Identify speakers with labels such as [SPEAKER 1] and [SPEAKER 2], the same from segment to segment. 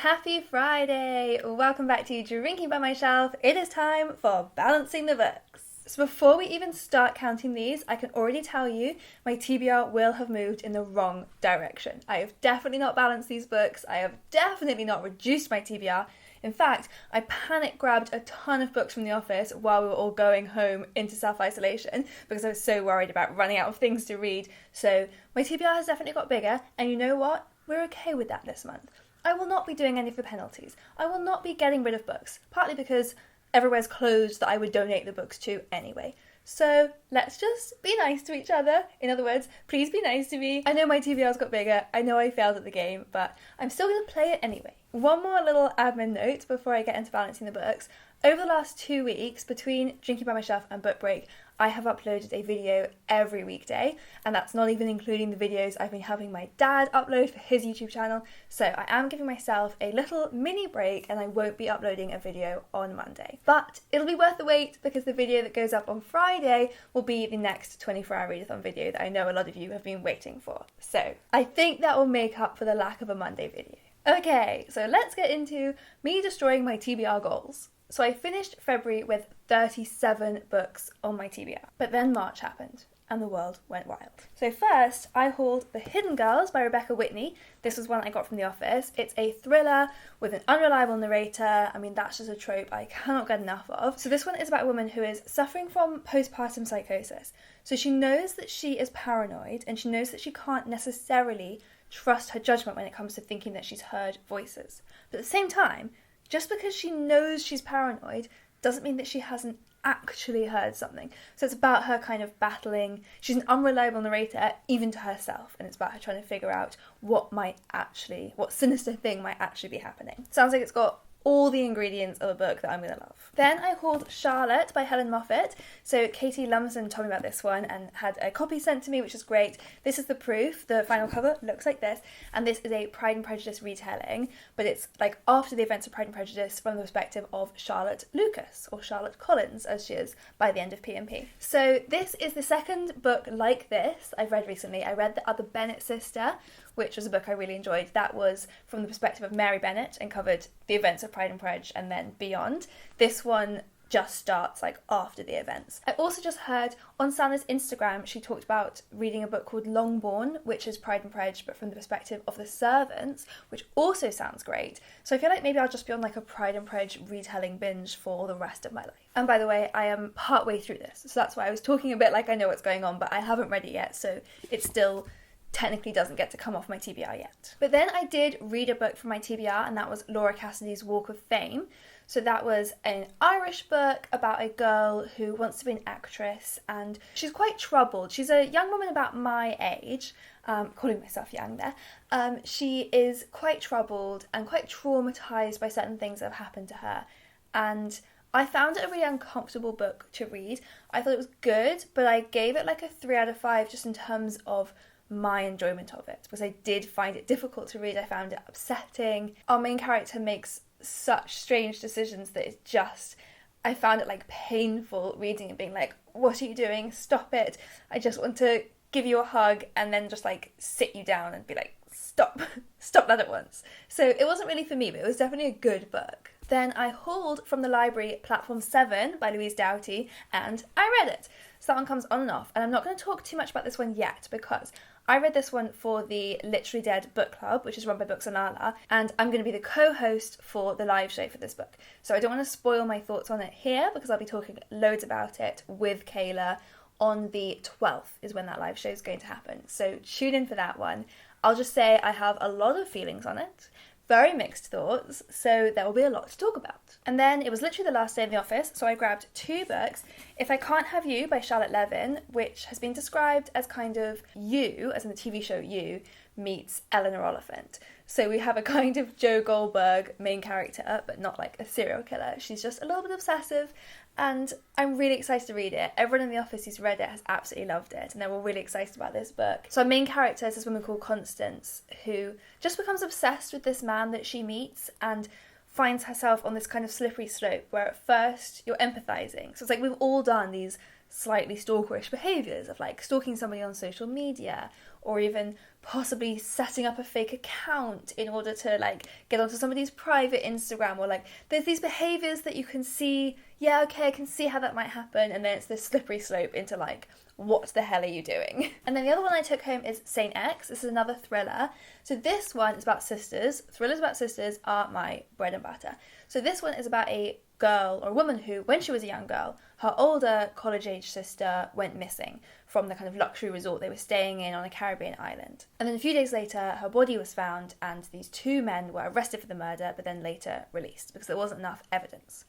[SPEAKER 1] Happy Friday! Welcome back to Drinking by My Shelf. It is time for Balancing the Books. So before we even start counting these, I can already tell you my TBR will have moved in the wrong direction. I have definitely not balanced these books. I have definitely not reduced my TBR. In fact, I panic grabbed a ton of books from the office while we were all going home into self-isolation because I was so worried about running out of things to read. So my TBR has definitely got bigger, and you know what? We're okay with that this month. I will not be doing any of the penalties. I will not be getting rid of books, partly because everywhere's closed that I would donate the books to anyway. So let's just be nice to each other. In other words, please be nice to me. I know my TBR's got bigger. I know I failed at the game, but I'm still going to play it anyway. One more little admin note before I get into balancing the books. Over the last 2 weeks, between Drinking by My Shelf and Book Break, I have uploaded a video every weekday, and that's not even including the videos I've been helping my dad upload for his YouTube channel. So I am giving myself a little mini break, and I won't be uploading a video on Monday. But it'll be worth the wait, because the video that goes up on Friday will be the next 24-hour readathon video that I know a lot of you have been waiting for. So I think that will make up for the lack of a Monday video. Okay, so let's get into me destroying my TBR goals. So I finished February with 37 books on my TBR. But then March happened, and the world went wild. So first, I hauled The Hidden Girls by Rebecca Whitney. This was one I got from the office. It's a thriller with an unreliable narrator. I mean, that's just a trope I cannot get enough of. So this one is about a woman who is suffering from postpartum psychosis. So she knows that she is paranoid, and she knows that she can't necessarily trust her judgment when it comes to thinking that she's heard voices. But at the same time, just because she knows she's paranoid doesn't mean that she hasn't actually heard something. So it's about her kind of battling. She's an unreliable narrator, even to herself, and it's about her trying to figure out what sinister thing might actually be happening. Sounds like it's got all the ingredients of a book that I'm going to love. Then I hauled Charlotte by Helen Moffett. So Katie Lumsden told me about this one and had a copy sent to me, which is great. This is the proof. The final cover looks like this, and this is a Pride and Prejudice retelling, but it's like after the events of Pride and Prejudice from the perspective of Charlotte Lucas, or Charlotte Collins as she is by the end of P&P. So this is the second book like this I've read recently. I read The Other Bennet Sister, which was a book I really enjoyed. That was from the perspective of Mary Bennet and covered the events of Pride and Prejudice and then beyond. This one just starts like after the events. I also just heard on Sana's Instagram, she talked about reading a book called Longbourn, which is Pride and Prejudice but from the perspective of the servants, which also sounds great. So I feel like maybe I'll just be on like a Pride and Prejudice retelling binge for the rest of my life. And by the way, I am partway through this, so that's why I was talking a bit like I know what's going on, but I haven't read it yet, so it's still technically doesn't get to come off my TBR yet. But then I did read a book from my TBR, and that was Laura Cassidy's Walk of Fame. So that was an Irish book about a girl who wants to be an actress, and she's quite troubled. She's a young woman about my age, calling myself young there. She is quite troubled and quite traumatised by certain things that have happened to her. And I found it a really uncomfortable book to read. I thought it was good, but I gave it like a 3 out of 5 just in terms of my enjoyment of it, because I did find it difficult to read. I found it upsetting. Our main character makes such strange decisions that it's just, I found it like painful reading and being like, what are you doing? Stop it. I just want to give you a hug and then just like sit you down and be like, stop that at once. So it wasn't really for me, but it was definitely a good book. Then I hauled from the library Platform 7 by Louise Doughty, and I read it. So that one comes on and off, and I'm not going to talk too much about this one yet because I read this one for the Literally Dead book club, which is run by Books on Lala, and I'm going to be the co-host for the live show for this book. So I don't want to spoil my thoughts on it here because I'll be talking loads about it with Kayla on the 12th is when that live show is going to happen. So tune in for that one. I'll just say I have a lot of feelings on it. Very mixed thoughts, so there will be a lot to talk about. And then it was literally the last day in the office, so I grabbed 2 books. If I Can't Have You by Charlotte Levin, which has been described as kind of You, as in the TV show You, meets Eleanor Oliphant. So we have a kind of Joe Goldberg main character, but not like a serial killer. She's just a little bit obsessive, and I'm really excited to read it. Everyone in the office who's read it has absolutely loved it, and they're all really excited about this book. So our main character is this woman called Constance, who just becomes obsessed with this man that she meets and finds herself on this kind of slippery slope where at first you're empathising. So it's like we've all done these slightly stalkerish behaviours of like stalking somebody on social media or even possibly setting up a fake account in order to like get onto somebody's private Instagram, or like there's these behaviours that you can see, yeah, okay, I can see how that might happen, and then it's this slippery slope into like, what the hell are you doing? And then the other one I took home is Saint X. This is another thriller. So this one is about sisters. Thrillers about sisters are my bread and butter. So this one is about a girl or a woman who, when she was a young girl, her older college-age sister went missing from the kind of luxury resort they were staying in on a Caribbean island. And then a few days later, her body was found and these two men were arrested for the murder, but then later released because there wasn't enough evidence.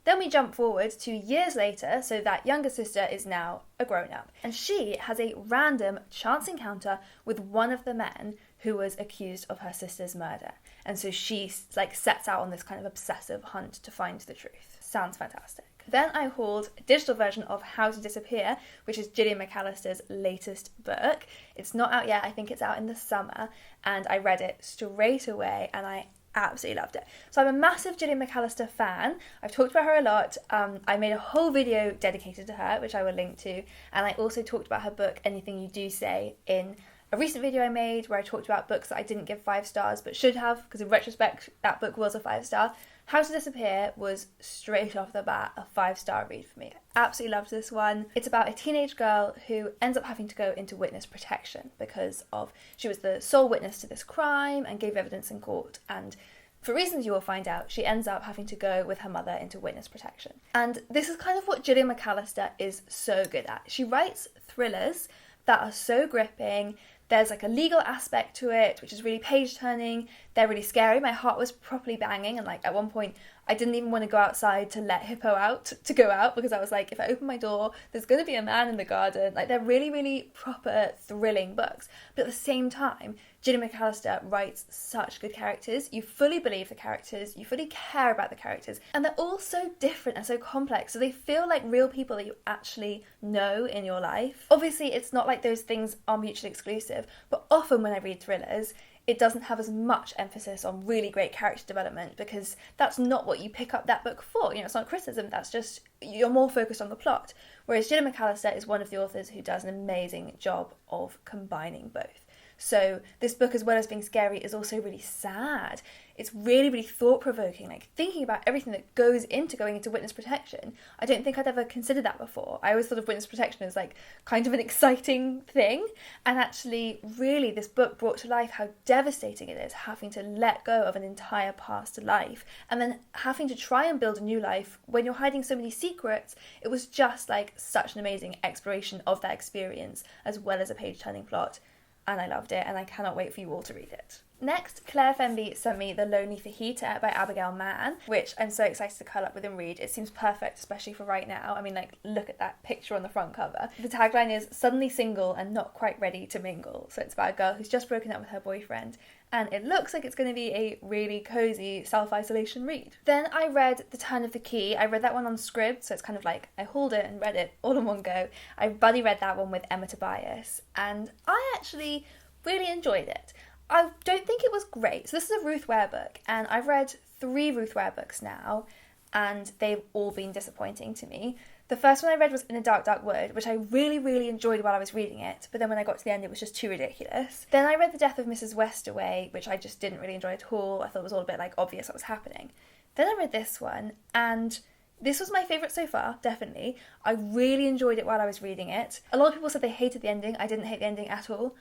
[SPEAKER 1] Then we jump forward to years later, so that younger sister is now a grown-up, and she has a random chance encounter with one of the men who was accused of her sister's murder. And so she like sets out on this kind of obsessive hunt to find the truth. Sounds fantastic. Then I hauled a digital version of How to Disappear, which is Gillian McAllister's latest book. It's not out yet, I think it's out in the summer, and I read it straight away and I absolutely loved it. So I'm a massive Gillian McAllister fan. I've talked about her a lot. I made a whole video dedicated to her, which I will link to, and I also talked about her book, Anything You Do Say, in a recent video I made where I talked about books that I didn't give 5 stars but should have, because in retrospect that book was a 5-star. How to Disappear was straight off the bat a 5-star read for me. I absolutely loved this one. It's about a teenage girl who ends up having to go into witness protection because of she was the sole witness to this crime and gave evidence in court, and for reasons you will find out, she ends up having to go with her mother into witness protection. And this is kind of what Gillian McAllister is so good at. She writes thrillers that are so gripping. There's like a legal aspect to it, which is really page-turning. They're really scary. My heart was properly banging, and like at one point I didn't even want to go outside to let Hippo out to go out because I was like, if I open my door, there's going to be a man in the garden. Like, they're really, really proper, thrilling books. But at the same time, Gillian McAllister writes such good characters. You fully believe the characters, you fully care about the characters, and they're all so different and so complex, so they feel like real people that you actually know in your life. Obviously, it's not like those things are mutually exclusive, but often when I read thrillers, it doesn't have as much emphasis on really great character development because that's not what you pick up that book for. You know, it's not criticism, that's just, you're more focused on the plot. Whereas Gillian McAllister is one of the authors who does an amazing job of combining both. So this book, as well as being scary, is also really sad. It's really, really thought-provoking, like thinking about everything that goes into going into witness protection. I don't think I'd ever considered that before. I always thought of witness protection as like kind of an exciting thing. And actually, really, this book brought to life how devastating it is having to let go of an entire past life and then having to try and build a new life when you're hiding so many secrets. It was just like such an amazing exploration of that experience, as well as a page-turning plot. And I loved it, and I cannot wait for you all to read it. Next, Claire Fenby sent me The Lonely Fajita by Abigail Mann, which I'm so excited to curl up with and read. It seems perfect, especially for right now. I mean, like, look at that picture on the front cover. The tagline is, suddenly single and not quite ready to mingle. So it's about a girl who's just broken up with her boyfriend, and it looks like it's going to be a really cosy self-isolation read. Then I read The Turn of the Key. I read that one on Scribd, so it's kind of like I hauled it and read it all in one go. I buddy read that one with Emma Tobias, and I actually really enjoyed it. I don't think it was great. So this is a Ruth Ware book, and I've read 3 Ruth Ware books now, and they've all been disappointing to me. The first one I read was In a Dark, Dark Wood, which I really, really enjoyed while I was reading it, but then when I got to the end, it was just too ridiculous. Then I read The Death of Mrs. Westaway, which I just didn't really enjoy at all. I thought it was all a bit, like, obvious what was happening. Then I read this one, and this was my favourite so far, definitely. I really enjoyed it while I was reading it. A lot of people said they hated the ending. I didn't hate the ending at all.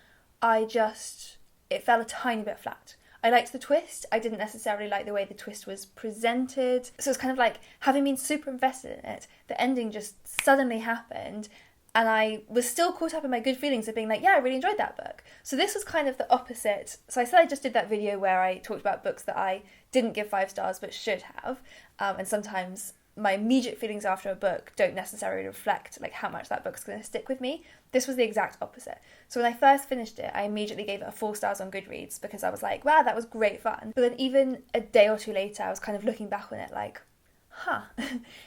[SPEAKER 1] It fell a tiny bit flat. I liked the twist. I didn't necessarily like the way the twist was presented. So it's kind of like, having been super invested in it, the ending just suddenly happened, and I was still caught up in my good feelings of being like, yeah, I really enjoyed that book. So this was kind of the opposite. So I said I just did that video where I talked about books that I didn't give 5 stars but should have, and sometimes my immediate feelings after a book don't necessarily reflect like how much that book's going to stick with me. This was the exact opposite. So when I first finished it, I immediately gave it a 4 stars on Goodreads because I was like, wow, that was great fun. But then even a day or two later, I was kind of looking back on it like,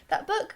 [SPEAKER 1] that book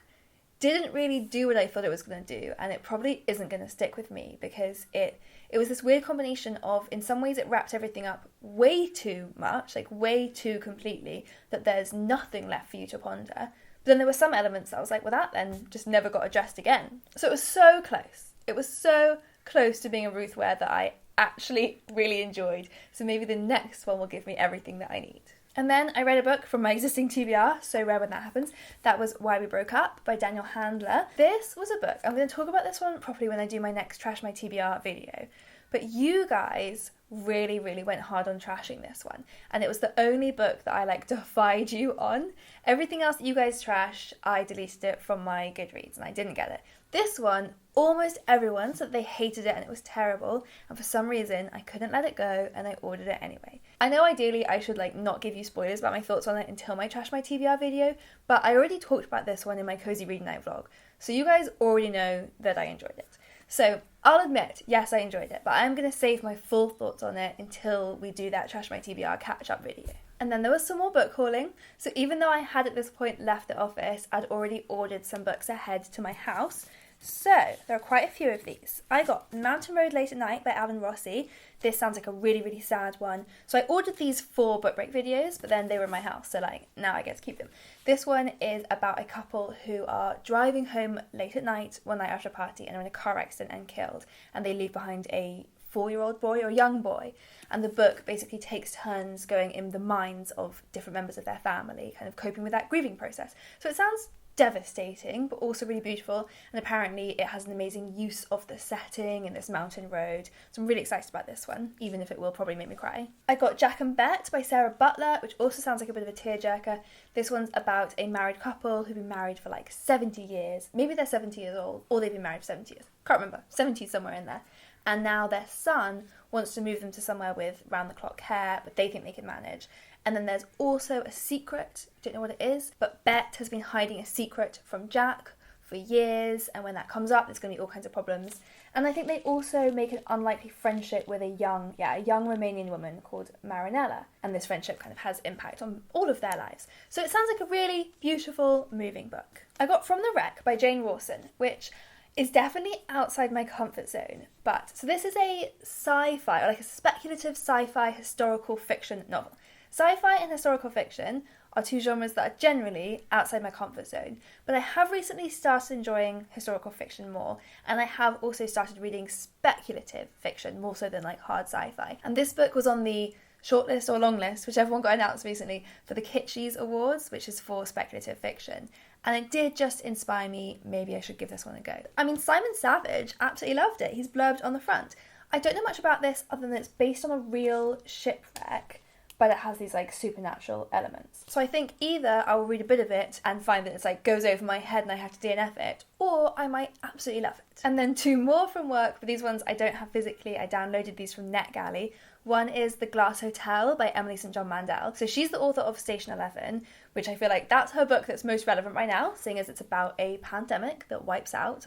[SPEAKER 1] didn't really do what I thought it was going to do, and it probably isn't going to stick with me because it was this weird combination of, in some ways it wrapped everything up way too much, like way too completely, that there's nothing left for you to ponder. But then there were some elements that I was like, well, that then just never got addressed again. So it was so close. It was so close to being a Ruth Ware that I actually really enjoyed. So maybe the next one will give me everything that I need. And then I read a book from my existing TBR, so rare when that happens. That was Why We Broke Up by Daniel Handler. This was a book. I'm going to talk about this one properly when I do my next Trash My TBR video. But you guys really, really went hard on trashing this one. And it was the only book that I defied you on. Everything else that you guys trashed, I deleted it from my Goodreads and I didn't get it. This one, almost everyone said they hated it and it was terrible. And for some reason, I couldn't let it go and I ordered it anyway. I know ideally I should not give you spoilers about my thoughts on it until my Trash My TBR video, but I already talked about this one in my Cozy Reading Night vlog. So you guys already know that I enjoyed it. So I'll admit, yes, I enjoyed it, but I'm going to save my full thoughts on it until we do that Trash My TBR catch-up video. And then there was some more book hauling. So even though I had at this point left the office, I'd already ordered some books ahead to my house. So there are quite a few of these. I got Mountain Road Late at Night by Alan Rossi. This sounds like a really, really sad one. So I ordered these for book break videos, but then they were in my house, so now I get to keep them. This one is about a couple who are driving home late at night, one night after a party, and are in a car accident and killed. And they leave behind a 4-year-old boy or young boy. And the book basically takes turns going in the minds of different members of their family, kind of coping with that grieving process. So it sounds devastating, but also really beautiful, and apparently it has an amazing use of the setting in this mountain road, so I'm really excited about this one, even if it will probably make me cry. I got Jack and Bet by Sarah Butler, which also sounds like a bit of a tearjerker. This one's about a married couple who've been married for 70 years, maybe they're 70 years old, or they've been married for 70 years, can't remember, 70 somewhere in there, and now their son wants to move them to somewhere with round-the-clock care, but they think they can manage. And then there's also a secret, I don't know what it is, but Bet has been hiding a secret from Jack for years, and when that comes up, there's going to be all kinds of problems. And I think they also make an unlikely friendship with a young Romanian woman called Marinella, and this friendship kind of has impact on all of their lives. So it sounds like a really beautiful, moving book. I got From the Wreck by Jane Rawson, which is definitely outside my comfort zone. So this is a sci-fi, or a speculative sci-fi historical fiction novel. Sci-fi and historical fiction are two genres that are generally outside my comfort zone, but I have recently started enjoying historical fiction more, and I have also started reading speculative fiction more so than hard sci-fi. And this book was on the shortlist or long list, whichever one got announced recently, for the Kitschies Awards, which is for speculative fiction. And it did just inspire me, maybe I should give this one a go. I mean, Simon Savage absolutely loved it. He's blurbed on the front. I don't know much about this other than it's based on a real shipwreck, but it has these supernatural elements. So I think either I will read a bit of it and find that it's goes over my head and I have to DNF it, or I might absolutely love it. And then two more from work, but these ones I don't have physically. I downloaded these from NetGalley. One is The Glass Hotel by Emily St. John Mandel. So she's the author of Station 11, which I feel that's her book that's most relevant right now, seeing as it's about a pandemic that wipes out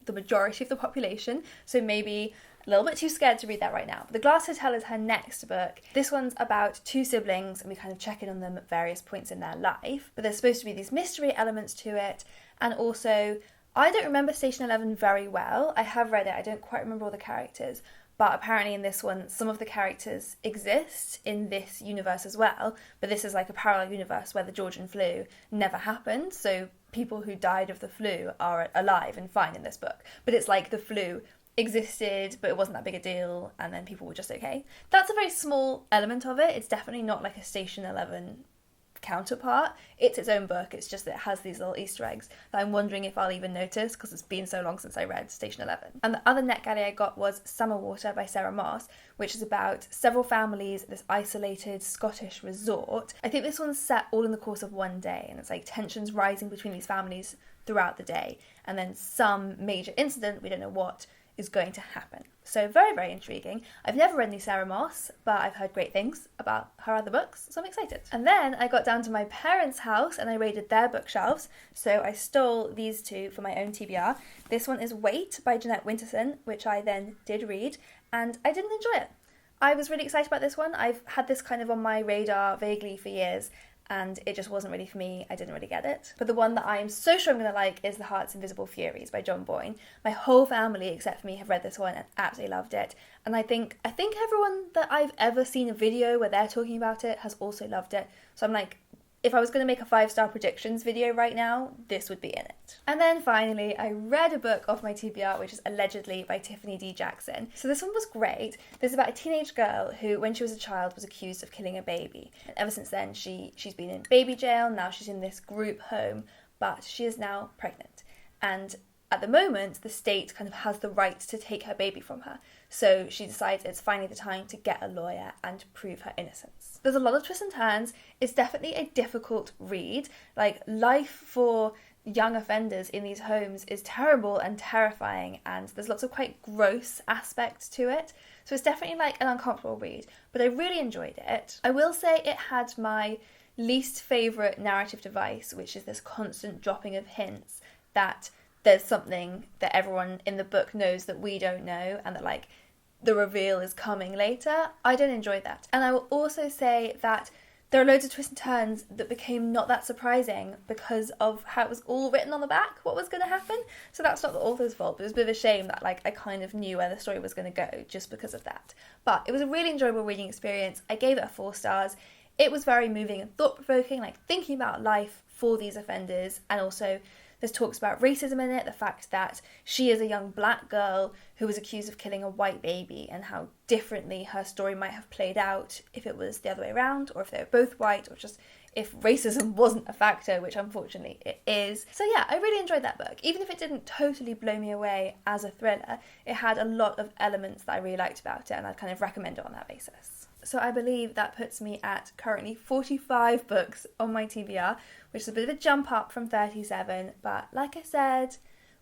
[SPEAKER 1] the majority of the population. So maybe a little bit too scared to read that right now. But The Glass Hotel is her next book. This one's about two siblings, and we kind of check in on them at various points in their life. But there's supposed to be these mystery elements to it. And also, I don't remember Station 11 very well. I have read it. I don't quite remember all the characters. But apparently in this one, some of the characters exist in this universe as well. But this is a parallel universe where the Georgian flu never happened. So people who died of the flu are alive and fine in this book. But it's the flu existed, but it wasn't that big a deal, and then people were just okay. That's a very small element of it. It's definitely not a Station 11 counterpart. It's its own book. It's just that it has these little Easter eggs that I'm wondering if I'll even notice, because it's been so long since I read Station 11. And the other NetGalley I got was Summerwater by Sarah Moss, which is about several families at this isolated Scottish resort. I think this one's set all in the course of one day, and it's tensions rising between these families throughout the day, and then some major incident, we don't know what, is going to happen. So very, very intriguing. I've never read any Sarah Moss, but I've heard great things about her other books, so I'm excited. And then I got down to my parents' house and I raided their bookshelves, so I stole these two for my own TBR. This one is Wait by Jeanette Winterson, which I then did read, and I didn't enjoy it. I was really excited about this one. I've had this kind of on my radar vaguely for years, and it just wasn't really for me. I didn't really get it. But the one that I am so sure I'm going to like is The Heart's Invisible Furies by John Boyne. My whole family, except for me, have read this one and absolutely loved it. And I think everyone that I've ever seen a video where they're talking about it has also loved it. So I'm if I was going to make a 5-star predictions video right now, this would be in it. And then finally, I read a book off my TBR, which is Allegedly by Tiffany D. Jackson. So this one was great. This is about a teenage girl who, when she was a child, was accused of killing a baby. And ever since then, she's been in baby jail. Now she's in this group home, but she is now pregnant. And at the moment, the state kind of has the right to take her baby from her. So she decides it's finally the time to get a lawyer and prove her innocence. There's a lot of twists and turns. It's definitely a difficult read. Like, life for young offenders in these homes is terrible and terrifying, and there's lots of quite gross aspects to it. So it's definitely like an uncomfortable read, but I really enjoyed it. I will say it had my least favourite narrative device, which is this constant dropping of hints that there's something that everyone in the book knows that we don't know, and that like the reveal is coming later. I don't enjoy that. And I will also say that there are loads of twists and turns that became not that surprising because of how it was all written on the back, what was going to happen. So that's not the author's fault, but it was a bit of a shame that like I kind of knew where the story was going to go just because of that. But it was a really enjoyable reading experience. I gave it 4 stars. It was very moving and thought-provoking, like thinking about life for these offenders, and also there's talks about racism in it, the fact that she is a young black girl who was accused of killing a white baby, and how differently her story might have played out if it was the other way around, or if they were both white, or just if racism wasn't a factor, which unfortunately it is. So yeah, I really enjoyed that book. Even if it didn't totally blow me away as a thriller, it had a lot of elements that I really liked about it, and I'd kind of recommend it on that basis. So I believe that puts me at currently 45 books on my TBR, which is a bit of a jump up from 37, but like I said,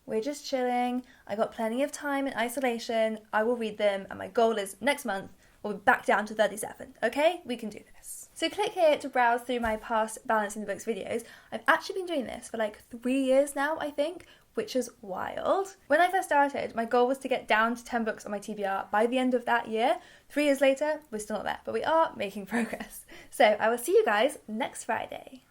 [SPEAKER 1] we're just chilling. I got plenty of time in isolation. I will read them, and my goal is next month we'll be back down to 37, okay? We can do this. So click here to browse through my past Balancing the Books videos. I've actually been doing this for like 3 years now, I think, which is wild. When I first started, my goal was to get down to 10 books on my TBR by the end of that year. 3 years later, we're still not there, but we are making progress. So I will see you guys next Friday.